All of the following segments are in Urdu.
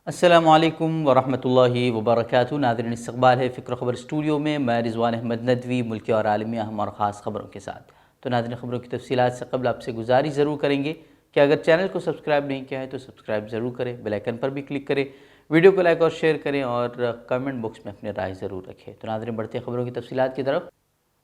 السلام علیکم ورحمۃ اللہ وبرکاتہ۔ ناظرین، استقبال ہے فکر خبر اسٹوڈیو میں رضوان احمد ندوی ملکی اور عالمی اہم اور خاص خبروں کے ساتھ۔ تو ناظرین، خبروں کی تفصیلات سے قبل آپ سے گزارش ضرور کریں گے کہ اگر چینل کو سبسکرائب نہیں کیا ہے تو سبسکرائب ضرور کریں، بیل آئیکن پر بھی کلک کریں، ویڈیو کو لائک اور شیئر کریں اور کمنٹ باکس میں اپنی رائے ضرور رکھیں۔ تو ناظرین، بڑھتے ہیں خبروں کی تفصیلات کی طرف۔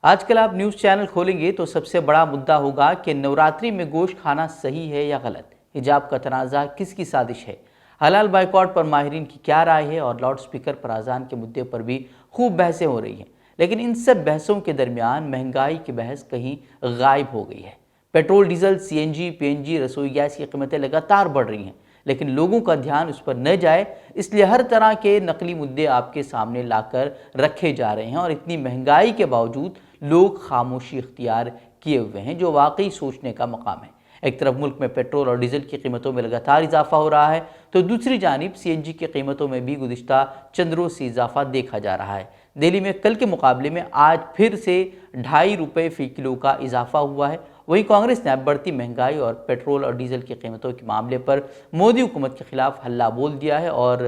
آج کل آپ نیوز چینل کھولیں گے تو سب سے بڑا مدعا ہوگا کہ نوراتری میں گوشت کھانا صحیح ہے یا غلط، حجاب کا تنازع کس کی سازش ہے، حلال بائیکاٹ پر ماہرین کی کیا رائے ہے، اور لاؤڈ سپیکر پر اذان کے مدعے پر بھی خوب بحثیں ہو رہی ہیں۔ لیکن ان سب بحثوں کے درمیان مہنگائی کی بحث کہیں غائب ہو گئی ہے۔ پیٹرول، ڈیزل، سی این جی، پی این جی، رسوئی گیس کی قیمتیں لگاتار بڑھ رہی ہیں، لیکن لوگوں کا دھیان اس پر نہ جائے، اس لیے ہر طرح کے نقلی مدعے آپ کے سامنے لا کر رکھے جا رہے ہیں، اور اتنی مہنگائی کے باوجود لوگ خاموشی اختیار کیے ہوئے ہیں، جو واقعی سوچنے کا مقام ہے۔ ایک طرف ملک میں پیٹرول اور ڈیزل کی قیمتوں میں لگاتار اضافہ ہو رہا ہے، تو دوسری جانب سی این جی کی قیمتوں میں بھی گزشتہ چند روز سے اضافہ دیکھا جا رہا ہے۔ دہلی میں کل کے مقابلے میں آج پھر سے 2.5 روپے فی کلو کا اضافہ ہوا ہے۔ وہیں کانگریس نے اب بڑھتی مہنگائی اور پیٹرول اور ڈیزل کی قیمتوں کے معاملے پر مودی حکومت کے خلاف ہلہ بول دیا ہے اور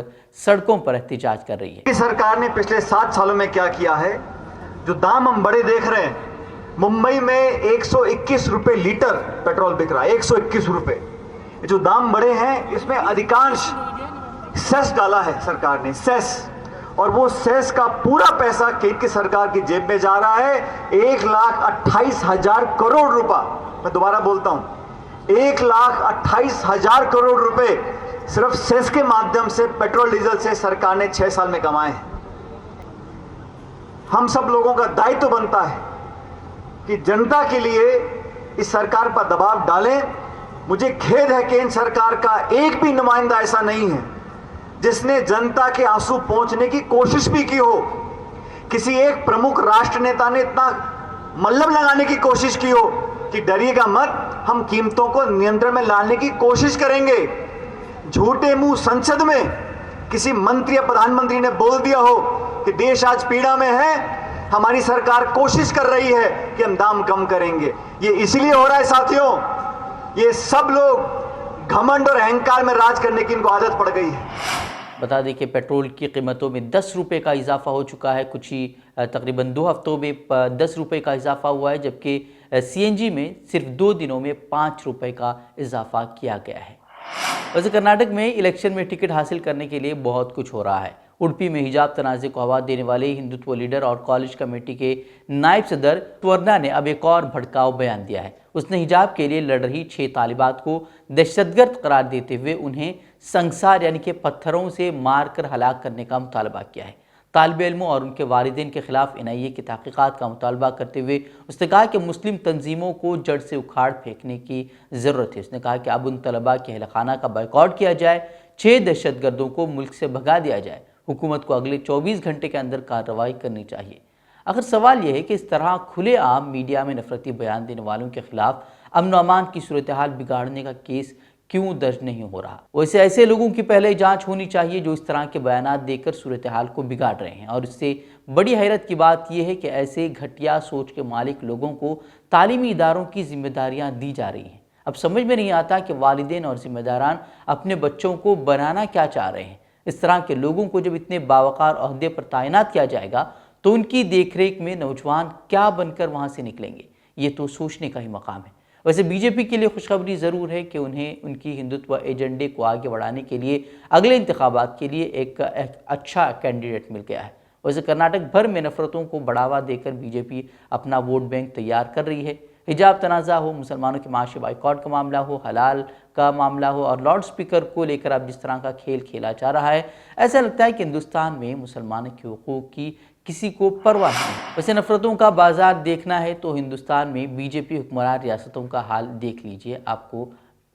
سڑکوں پر احتجاج کر رہی ہے۔ سرکار نے پچھلے 7 سالوں میں کیا کیا ہے؟ جو دام ہم بڑے دیکھ رہے ہیں، ممبئی میں 121 روپے لیٹر پیٹرول بک رہا ہے، 121 روپے۔ جو دام بڑے ہیں اس میں ادھیکانش سیس ڈالا ہے سرکار نے، سیس، اور وہ سیس کا پورا پیسہ کیندر کی سرکار کی جیب میں جا رہا ہے، 1,28,000 کروڑ روپے۔ میں دوبارہ بولتا ہوں، 1,28,000 کروڑ روپے صرف سیس کے مادھیم سے پیٹرول ڈیزل سے سرکار نے 6 سال میں کمائے ہیں۔ ہم سب لوگوں کا دائتو بنتا ہے کہ جنتا کے لیے اس سرکار پر دباؤ ڈالیں۔ مجھے کھید ہے کہ ان سرکار کا ایک بھی نمائندہ ایسا نہیں ہے جس نے جنتا کے آنسو پہنچنے کی کوشش بھی کی ہو۔ کسی ایک پرمکھ راشٹر نیتا نے اتنا ملم لگانے کی کوشش کی ہو کہ ڈریے گا مت، ہم قیمتوں کو نینترن میں لانے کی کوشش کریں گے۔ جھوٹے منہ سنسد میں کسی منتری یا پردھان منتری نے بول دیا ہو کہ دیش آج پیڑا میں ہے، ہماری سرکار کوشش کر رہی ہے کہ ہم دام کم کریں گے۔ یہ اس لیے ہو رہا ہے ساتھیوں، یہ سب لوگ گھمنڈ اور اہنکار میں راج کرنے کی ان کو عادت پڑ گئی ہے۔ بتا دیں کہ پیٹرول کی قیمتوں میں 10 روپے کا اضافہ ہو چکا ہے، کچھ ہی تقریباً 2 ہفتوں میں 10 روپے کا اضافہ ہوا ہے، جبکہ سی این جی میں صرف 2 دنوں میں 5 روپے کا اضافہ کیا گیا ہے۔ ویسے کرناٹک میں الیکشن میں ٹکٹ حاصل کرنے کے لیے بہت کچھ ہو رہا ہے۔ اڈپی میں حجاب تنازع کو آواز دینے والے ہندوتو لیڈر اور کالج کمیٹی کے نائب صدر تورنا نے اب ایک اور بھڑکاؤ بیان دیا ہے۔ اس نے حجاب کے لیے لڑ رہی 6 طالبات کو دہشت گرد قرار دیتے ہوئے انہیں سنگسار یعنی کہ پتھروں سے مار کر ہلاک کرنے کا مطالبہ کیا ہے۔ طالب علموں اور ان کے والدین کے خلاف این آئی اے کی تحقیقات کا مطالبہ کرتے ہوئے اس نے کہا کہ مسلم تنظیموں کو جڑ سے اکھاڑ پھینکنے کی ضرورت ہے۔ اس نے کہا کہ اب ان طلباء کے اہل خانہ کا بائیکاٹ کیا جائے، 6 دہشت گردوں کو ملک سے بھگا دیا جائے، حکومت کو اگلے 24 گھنٹے کے اندر کارروائی کرنی چاہیے۔ آخر سوال یہ ہے کہ اس طرح کھلے عام میڈیا میں نفرتی بیان دینے والوں کے خلاف امن و امان کی صورتحال بگاڑنے کا کیس کیوں درج نہیں ہو رہا؟ ویسے ایسے لوگوں کی پہلے جانچ ہونی چاہیے جو اس طرح کے بیانات دے کر صورتحال کو بگاڑ رہے ہیں، اور اس سے بڑی حیرت کی بات یہ ہے کہ ایسے گھٹیا سوچ کے مالک لوگوں کو تعلیمی اداروں کی ذمہ داریاں دی جا رہی ہیں۔ اب سمجھ میں نہیں آتا کہ والدین اور ذمہ داران اپنے بچوں کو بنانا کیا چاہ رہے ہیں۔ اس طرح کے لوگوں کو جب اتنے باوقار عہدے پر تعینات کیا جائے گا تو ان کی دیکھ ریکھ میں نوجوان کیا بن کر وہاں سے نکلیں گے؟ یہ تو سوچنے کا ہی مقام ہے۔ ویسے بی جے پی کے لیے خوشخبری ضرور ہے کہ انہیں ان کی ہندوتو ایجنڈے کو آگے بڑھانے کے لیے اگلے انتخابات کے لیے ایک اچھا کینڈیڈیٹ مل گیا ہے۔ ویسے کرناٹک بھر میں نفرتوں کو بڑھاوا دے کر بی جے پی اپنا ووٹ بینک تیار کر رہی ہے۔ حجاب تنازع ہو، مسلمانوں کے معاشی بائیکاٹ کا معاملہ ہو، حلال کا معاملہ ہو، اور لاؤڈ سپیکر کو لے کر اب جس طرح کا کھیل کھیلا جا رہا ہے، ایسا لگتا ہے کہ ہندوستان میں مسلمانوں کے حقوق کی کسی کو پرواہ نہیں۔ ویسے نفرتوں کا بازار دیکھنا ہے تو ہندوستان میں بی جے پی حکمران ریاستوں کا حال دیکھ لیجئے، آپ کو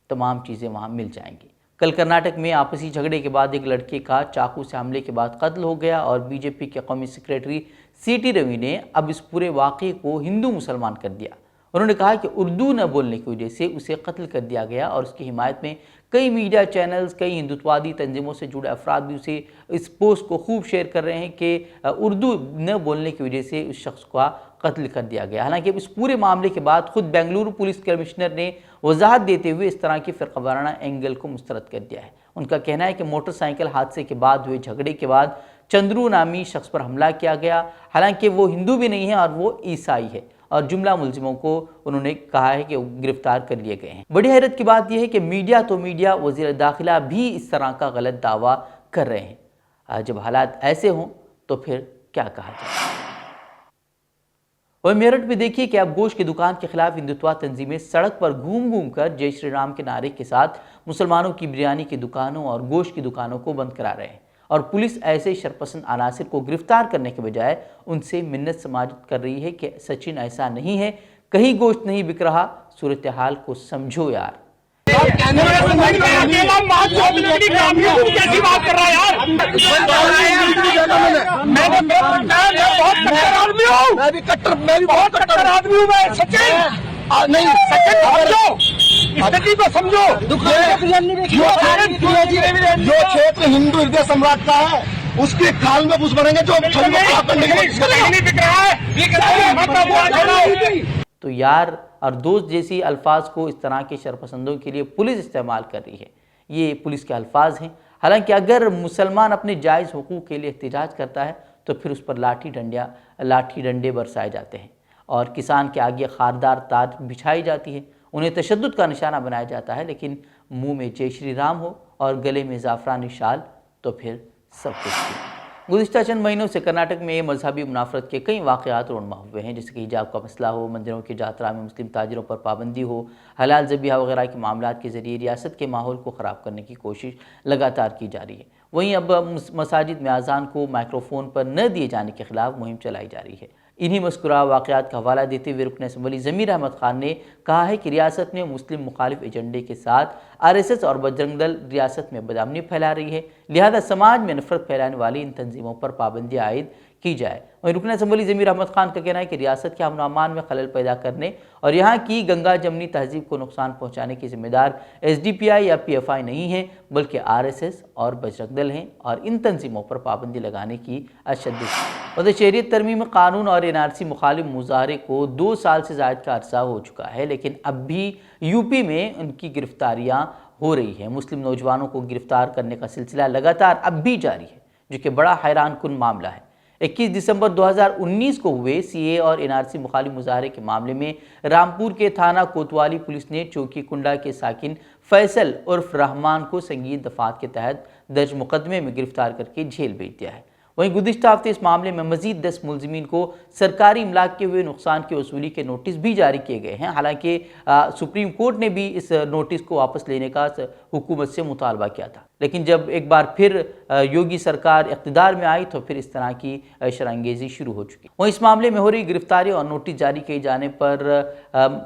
تمام چیزیں وہاں مل جائیں گی۔ کل کرناٹک میں آپسی جھگڑے کے بعد ایک لڑکے کا چاقو سے حملے کے بعد قتل ہو گیا، اور بی جے پی کے قومی سیکریٹری سی ٹی روی نے اب اس پورے واقعے کو ہندو مسلمان کر دیا۔ انہوں نے کہا کہ اردو نہ بولنے کی وجہ سے اسے قتل کر دیا گیا، اور اس کی حمایت میں کئی میڈیا چینلز، کئی ہندوتوادی تنظیموں سے جڑے افراد بھی اس پوسٹ کو خوب شیئر کر رہے ہیں کہ اردو نہ بولنے کی وجہ سے اس شخص کا قتل کر دیا گیا۔ حالانکہ اس پورے معاملے کے بعد خود بنگلورو پولیس کمشنر نے وضاحت دیتے ہوئے اس طرح کی فرقہ وارانہ اینگل کو مسترد کر دیا ہے۔ ان کا کہنا ہے کہ موٹر سائیکل حادثے کے بعد ہوئے جھگڑے کے بعد چندرو نامی شخص پر حملہ کیا گیا، حالانکہ وہ ہندو بھی نہیں ہے اور وہ عیسائی ہے، اور جملہ ملزموں کو انہوں نے کہا ہے کہ گرفتار کر لیے گئے ہیں۔ بڑی حیرت کی بات یہ ہے کہ میڈیا وزیر داخلہ بھی اس طرح کا غلط دعویٰ کر رہے ہیں۔ جب حالات ایسے ہوں تو پھر کیا کہا جائے۔ اور میرٹھ میں دیکھیے کہ اب گوشت کی دکان کے خلاف ہندوتوا تنظیمیں سڑک پر گھوم کر جے شری رام کے نعرے کے ساتھ مسلمانوں کی بریانی کی دکانوں اور گوشت کی دکانوں کو بند کرا رہے ہیں، اور پولیس ایسے شرپسند عناصر کو گرفتار کرنے کے بجائے ان سے منت سماجت کر رہی ہے کہ سچن ایسا نہیں ہے، کہیں گوشت نہیں بک رہا، صورتحال کو سمجھو یار۔ جو چھیتر ہندو ہردے سمراٹ کا ہے اس کے کھال میں گھس بنیں گے جو تو یار اور دوست جیسی الفاظ کو اس طرح کے شرپسندوں کے لیے پولیس استعمال کر رہی ہے۔ یہ پولیس کے الفاظ ہیں، حالانکہ اگر مسلمان اپنے جائز حقوق کے لیے احتجاج کرتا ہے تو پھر اس پر لاٹھی ڈنڈے برسائے جاتے ہیں، اور کسان کے آگے خاردار تار بچھائی جاتی ہے، انہیں تشدد کا نشانہ بنایا جاتا ہے، لیکن منہ میں جے شری رام ہو اور گلے میں زعفرانی شال تو پھر سب کچھ ٹھیک۔ گزشتہ چند مہینوں سے کرناٹک میں مذہبی منافرت کے کئی واقعات رونما ہوئے ہیں، جیسے کہ حجاب کا مسئلہ ہو، مندروں کی جاترا میں مسلم تاجروں پر پابندی ہو، حلال ذبیحہ وغیرہ کے معاملات کے ذریعے ریاست کے ماحول کو خراب کرنے کی کوشش لگاتار کی جا رہی ہے۔ وہیں اب مساجد میں اذان کو مائکروفون پر نہ دیے جانے کے خلاف مہم چلائی جا رہی ہے۔ انہی مذکورہ واقعات کا حوالہ دیتے ہوئے رکن اسمبلی ضمیر احمد خان نے کہا ہے کہ ریاست میں مسلم مخالف ایجنڈے کے ساتھ RSS اور بجرنگ دل ریاست میں بدامنی پھیلا رہی ہے، لہذا سماج میں نفرت پھیلانے والی ان تنظیموں پر پابندی عائد کی جائے۔ وہیں رکن اسمبلی ضمیر احمد خان کا کہنا ہے کہ ریاست کے امن و امان میں خلل پیدا کرنے اور یہاں کی گنگا جمنی تہذیب کو نقصان پہنچانے کی ذمہ دار SDPI یا PFI نہیں ہے، بلکہ RSS اور بجرنگ دل ہیں، اور ان تنظیموں پر پابندی لگانے کی اشد شہریت ترمیم قانون اور NRC مخالف مظاہرے کو 2 سال سے زائد کا عرصہ ہو چکا ہے، لیکن اب بھی UP میں ان کی گرفتاریاں ہو رہی ہیں۔ مسلم نوجوانوں کو گرفتار کرنے کا سلسلہ لگاتار اب بھی جاری ہے، جو کہ بڑا حیران کن معاملہ ہے۔ 21 دسمبر 2019 کو ہوئے CA اور NRC مخالف مظاہرے کے معاملے میں رامپور کے تھانہ کوتوالی پولیس نے چوکی کنڈا کے ساکن فیصل عرف رحمان کو سنگین دفعات کے تحت درج مقدمے میں گرفتار کر کے جیل بھیج دیا ہے۔ وہیں گزشتہ ہفتے اس معاملے میں مزید 10 ملزمین کو سرکاری املاک کے ہوئے نقصان کی وصولی کے نوٹس بھی جاری کیے گئے ہیں، حالانکہ سپریم کورٹ نے بھی اس نوٹس کو واپس لینے کا حکومت سے مطالبہ کیا تھا، لیکن جب ایک بار پھر یوگی سرکار اقتدار میں آئی تو پھر اس طرح کی شرانگیزی شروع ہو چکی۔ وہیں اس معاملے میں ہو رہی گرفتاری اور نوٹس جاری کیے جانے پر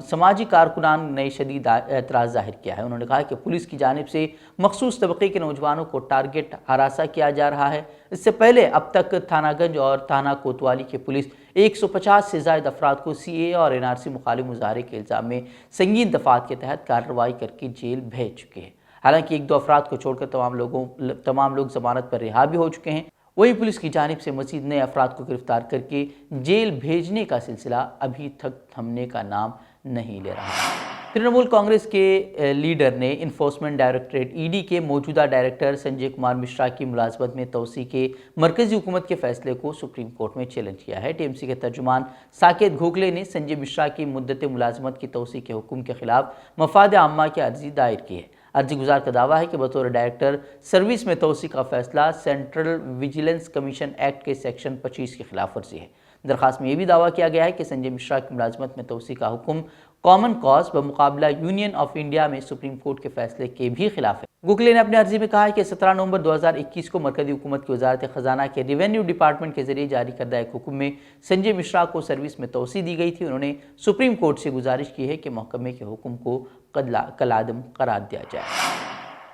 سماجی کارکنان نے شدید اعتراض ظاہر کیا ہے۔ انہوں نے کہا کہ پولیس کی جانب سے مخصوص طبقے کے نوجوانوں کو ٹارگٹ ہراساں کیا جا رہا ہے۔ اس سے پہلے اب تک تھانہ گنج اور تھانہ کوتوالی کی پولیس 150 سے زائد افراد کو CA اور NRC مخالف مظاہرے کے الزام میں سنگین دفعات کے تحت کارروائی کر کے جیل بھیج چکے ہیں۔ حالانکہ 1-2 افراد کو چھوڑ کر تمام لوگ ضمانت پر رہا بھی ہو چکے ہیں۔ وہی پولیس کی جانب سے مزید نئے افراد کو گرفتار کر کے جیل بھیجنے کا سلسلہ ابھی تک تھمنے کا نام نہیں لے رہا۔ ترنمول کانگریس کے لیڈر نے انفورسمنٹ ڈائریکٹریٹ ED کے موجودہ ڈائریکٹر سنجے کمار مشرا کی ملازمت میں توسیع کے مرکزی حکومت کے فیصلے کو سپریم کورٹ میں چیلنج کیا ہے۔ TMC کے ترجمان ساکیت گھوگلے نے سنجے مشرا کی مدت ملازمت کی توسیع کے حکم کے خلاف مفاد عامہ کی عرضی دائر کی ہے۔ عرضی گزار کا دعویٰ ہے کہ بطور ڈائریکٹر سروس میں توسیع کا فیصلہ سینٹرل ویجیلنس کمیشن ایکٹ کے سیکشن 25 کی خلاف ورزی ہے۔ درخواست میں یہ بھی دعویٰ کیا گیا ہے کہ سنجے مشرا کی ملازمت میں توسیع کا حکم کامن کاز بمقابلہ یونین آف انڈیا میں سپریم کورٹ کے فیصلے کے بھی خلاف ہے۔ گوگلے نے اپنے عرضی میں کہا ہے کہ 17 نومبر 2021 کو مرکزی حکومت کی وزارت خزانہ کے ریونیو ڈپارٹمنٹ کے ذریعے جاری کردہ ایک حکم میں سنجے مشرا کو سروس میں توسیع دی گئی تھی۔ انہوں نے سپریم کورٹ سے گزارش کی ہے کہ محکمے کے حکم کو کالعدم قرار دیا جائے۔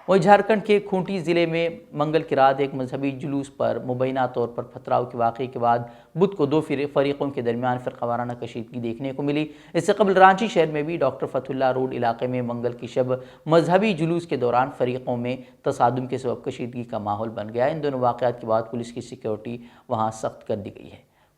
وہیں جھارکھنڈ کے کھونٹی ضلع میں منگل کی رات ایک مذہبی جلوس پر مبینہ طور پر پتھراؤ کے واقعے کے بعد بدھ کو 2 فریقوں کے درمیان فرقہ وارانہ کشیدگی دیکھنے کو ملی۔ اس سے قبل رانچی شہر میں بھی ڈاکٹر فتح اللہ روڈ علاقے میں منگل کی شب مذہبی جلوس کے دوران فریقوں میں تصادم کے سبب کشیدگی کا ماحول بن گیا۔ ان دونوں واقعات کے بعد پولیس کی سیکیورٹی وہاں سخت کر دی گئی ہے۔